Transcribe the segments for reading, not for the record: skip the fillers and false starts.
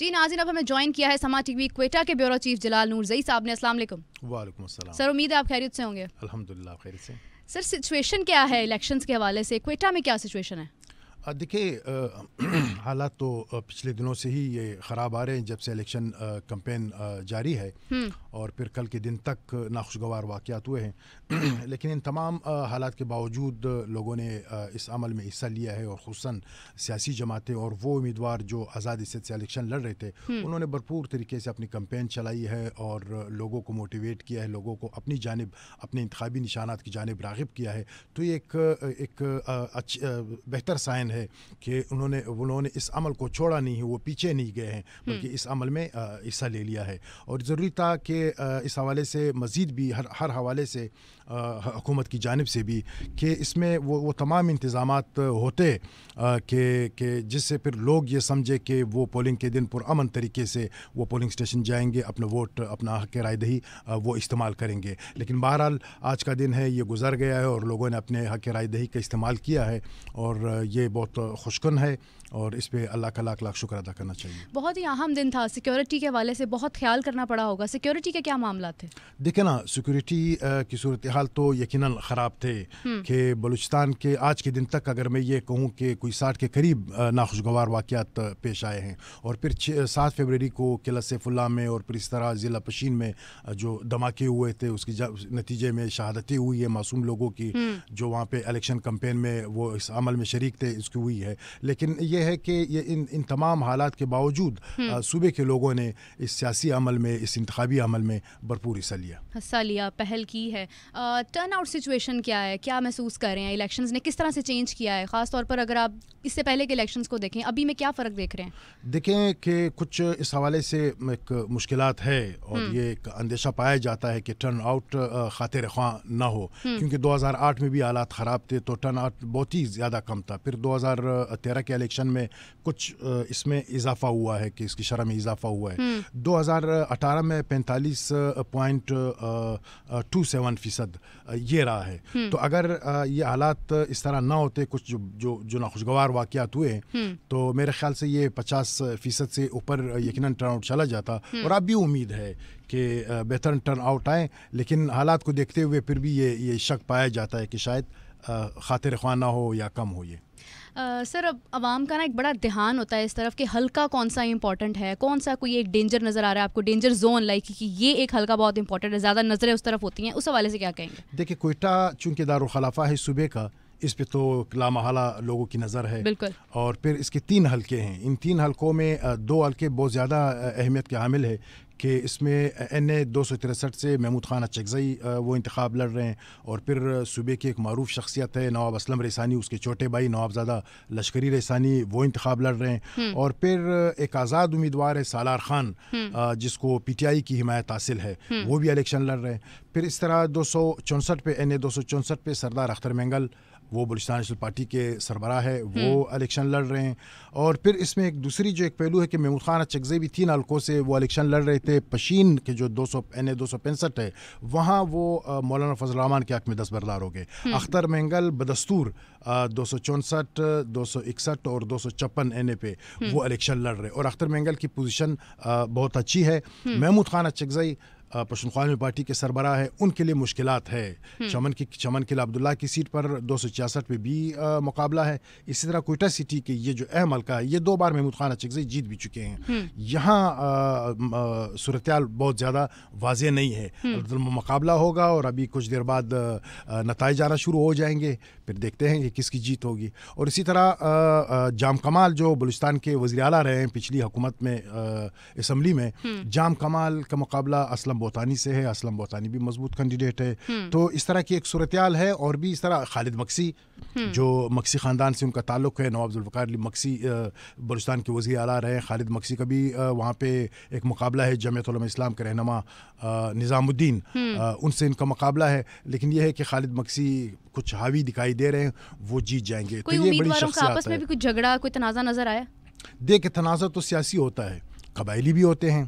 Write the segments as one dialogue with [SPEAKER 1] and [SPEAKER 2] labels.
[SPEAKER 1] جی ناظرین، اب ہمیں جوائن کیا ہے سما ٹی وی کوئٹہ کے بیورو چیف جلال نور زئی صاحب نے. السلام علیکم.
[SPEAKER 2] وعلیکم السلام
[SPEAKER 1] سر، امید ہے آپ خیریت سے ہوں گے.
[SPEAKER 2] الحمدللہ خیریت سے.
[SPEAKER 1] سر، سچویشن کیا ہے الیکشنز کے حوالے سے؟ کوئٹہ میں کیا سچویشن ہے؟
[SPEAKER 2] دیکھیے، حالات تو پچھلے دنوں سے ہی یہ خراب آ رہے ہیں جب سے الیکشن کمپین جاری ہے، اور پھر کل کے دن تک ناخوشگوار واقعات ہوئے ہیں. لیکن ان تمام حالات کے باوجود لوگوں نے اس عمل میں حصہ لیا ہے، اور خصوصاً سیاسی جماعتیں اور وہ امیدوار جو آزاد حیثیت سے الیکشن لڑ رہے تھے انہوں نے بھرپور طریقے سے اپنی کمپین چلائی ہے اور لوگوں کو موٹیویٹ کیا ہے، لوگوں کو اپنی جانب اپنے انتخابی نشانات کی جانب راغب کیا ہے. تو یہ ایک بہتر سائن ہے کہ انہوں نے اس عمل کو چھوڑا نہیں ہے، وہ پیچھے نہیں گئے ہیں بلکہ اس عمل میں حصہ لے لیا ہے. اور ضروری تھا کہ اس حوالے سے مزید بھی ہر حوالے سے حکومت کی جانب سے بھی کہ اس میں وہ تمام انتظامات ہوتے کہ جس سے پھر لوگ یہ سمجھے کہ وہ پولنگ کے دن پرامن طریقے سے وہ پولنگ اسٹیشن جائیں گے، اپنا ووٹ، اپنا حق رائے دہی وہ استعمال کریں گے. لیکن بہرحال آج کا دن ہے، یہ گزر گیا ہے اور لوگوں نے اپنے حق رائے دہی کا استعمال کیا ہے، اور یہ بہت خوشکن ہے، اور اس پہ اللہ کا لاکھ لاکھ شکر ادا کرنا چاہیے.
[SPEAKER 1] بہت ہی اہم دن تھا، سیکیورٹی کے حوالے سے بہت خیال کرنا پڑا ہوگا. سیکیورٹی کے کیا معاملات تھے؟
[SPEAKER 2] دیکھیں نا، سیکورٹی کی صورتحال تو یقیناً خراب تھے کہ بلوچستان کے آج کے دن تک اگر میں یہ کہوں کہ کوئی 60 کے قریب ناخوشگوار واقعات پیش آئے ہیں، اور پھر 7 فروری کو قلعہ سیف اللہ میں اور پھر اس طرح ضلع پشین میں جو دھماکے ہوئے تھے اس کے نتیجے میں شہادتیں ہوئی ہے معصوم لوگوں کی جو وہاں پہ الیکشن کمپین میں وہ اس عمل میں شریک تھے، اس کی ہوئی ہے. لیکن یہ ہے کہ یہ ان تمام حالات کے باوجود صوبے کے لوگوں نے اس سیاسی عمل میں، اس انتخابی عمل میں بھرپور حصہ لیا،
[SPEAKER 1] پہل کی ہے. ٹرن آؤٹ سچویشن کیا ہے؟ کیا محسوس کر رہے ہیں؟ الیکشنز نے کس طرح سے چینج کیا ہے، خاص طور پر اگر آپ اس سے پہلے کے الیکشنز کو دیکھیں، ابھی میں کیا فرق دیکھ رہے ہیں؟
[SPEAKER 2] دیکھیں کہ کچھ اس حوالے سے ایک مشکلات ہے، اور یہ ایک اندیشہ پایا جاتا ہے کہ ٹرن آؤٹ خاطر خواہ نہ ہو، کیونکہ 2008 میں بھی حالات خراب تھے تو ٹرن آؤٹ بہت ہی زیادہ کم تھا. پھر 2013 کے الیکشن میں کچھ اس میں اضافہ ہوا ہے کہ اس کی شرح میں اضافہ ہوا ہے. 2018 میں 45.27% یہ رہا ہے. تو اگر یہ حالات اس طرح نہ ہوتے، کچھ جو ناخوشگوار واقعات ہوئے تو میرے خیال سے یہ 50% سے اوپر یقیناً ٹرن آؤٹ چلا جاتا. اور اب بھی امید ہے کہ بہتر ٹرن آؤٹ آئیں، لیکن حالات کو دیکھتے ہوئے پھر بھی یہ شک پایا جاتا ہے کہ شاید خاطر خواہ نہ ہو یا کم ہو. یہ
[SPEAKER 1] سر، اب عوام کا نا ایک بڑا دھیان ہوتا ہے اس طرف کہ حلقہ کون سا امپورٹنٹ ہے، کون سا کوئی ایک ڈینجر نظر آ رہا ہے آپ کو، ڈینجر زون، لائک کہ یہ ایک حلقہ بہت امپورٹنٹ ہے، زیادہ نظریں اس طرف ہوتی ہیں، اس حوالے سے کیا کہیں گے؟
[SPEAKER 2] دیکھیں، کوئٹہ چونکہ دارالخلافہ ہے صوبے کا، اس پہ تو لامحالہ لوگوں کی نظر ہے.
[SPEAKER 1] بالکل. اور
[SPEAKER 2] پھر اس کے 3 حلقے ہیں. ان 3 حلقوں میں 2 حلقے بہت زیادہ اہمیت کے حامل ہے کہ اس میں NA 263 سے محمود خان اچکزئی وہ انتخاب لڑ رہے ہیں، اور پھر صوبے کی ایک معروف شخصیت ہے نواب اسلم ریسانی، اس کے چھوٹے بھائی نوابزادہ لشکری ریسانی وہ انتخاب لڑ رہے ہیں. اور پھر ایک آزاد امیدوار ہے سالار خان جس کو PTI کی حمایت حاصل ہے، وہ بھی الیکشن لڑ رہے ہیں. پھر اس طرح 264 پہ NA 264 پہ سردار اختر مینگل، وہ بلوچستان نیشنل پارٹی کے سربراہ ہے، وہ الیکشن لڑ رہے ہیں. اور پھر اس میں ایک پہلو ہے کہ محمود خان اچکزئی بھی 3 حلقوں سے وہ الیکشن لڑ رہے تھے. پشین کے جو NA 265 ہے وہاں وہ مولانا فضل الرحمان کے حق میں دستبردار ہو گئے. اختر مینگل بدستور 264، 261 اور 256 NA پہ وہ الیکشن لڑ رہے، اور اختر مینگل کی پوزیشن بہت اچھی ہے. محمود خان اچکزئی پشتونخوا پارٹی کے سربراہ ہے، ان کے لیے مشکلات ہے. چمن قلعہ عبداللہ کی سیٹ پر 266 پہ بھی مقابلہ ہے. اسی طرح کوئٹہ سٹی کے یہ جو اہم حلقہ ہے، یہ 2 بار محمود خان اچکزئی جیت بھی چکے ہیں. یہاں صورتحال بہت زیادہ واضح نہیں ہے. مقابلہ ہوگا اور ابھی کچھ دیر بعد نتائج آنا شروع ہو جائیں گے، پھر دیکھتے ہیں کہ کس کی جیت ہوگی. اور اسی طرح جام کمال جو بلوچستان کے وزیر اعلیٰ رہے ہیں پچھلی حکومت میں اسمبلی میں، جام کمال کا مقابلہ اسلم بوتانی سے ہے. اسلم بوتانی بھی مضبوط کینڈیڈیٹ ہے. تو اس طرح کی ایک صورتحال ہے. اور بھی اس طرح خالد مکسی جو مکسی خاندان سے ان کا تعلق ہے، نواب ذوالفقار علی مکسی بلوچستان کے وزیر اعلیٰ رہے. خالد مکسی کا بھی وہاں پہ ایک مقابلہ ہے. جمعیت علماء اسلام کے رہنما نظام الدین، ان سے ان کا مقابلہ ہے. لیکن یہ ہے کہ خالد مکسی کچھ حاوی دکھائی دے رہے ہیں، وہ جیت جائیں گے.
[SPEAKER 1] کوئی امیدواروں کا آپس میں بھی کوئی جھگڑا، کوئی تنازع نظر آیا؟
[SPEAKER 2] دیکھ، تنازع تو سیاسی ہوتا ہے، قبائلی بھی ہوتے ہیں.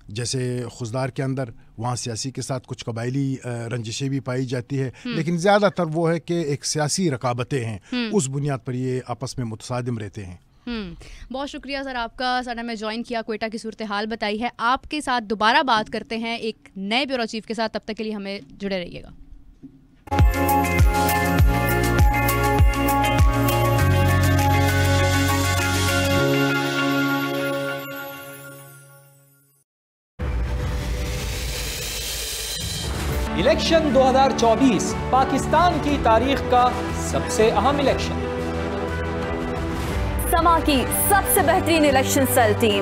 [SPEAKER 2] جیسے خزدار کے اندر وہاں سیاسی کے ساتھ کچھ قبائلی رنجشیں بھی پائی جاتی ہے، لیکن زیادہ تر وہ ہے کہ ایک سیاسی رقابتیں ہیں، اس بنیاد پر یہ آپس میں متصادم رہتے ہیں.
[SPEAKER 1] بہت شکریہ سر آپ کا، سر ہمیں جوائن کیا، کوئٹہ کی صورتحال بتائی ہے. آپ کے ساتھ دوبارہ بات کرتے ہیں ایک نئے بیورو چیف کے ساتھ، تب تک کے لیے ہمیں جڑے رہیے گا.
[SPEAKER 3] الیکشن 2024 پاکستان کی تاریخ کا سب سے اہم الیکشن.
[SPEAKER 4] سما کی سب سے بہترین الیکشن سیل ٹیم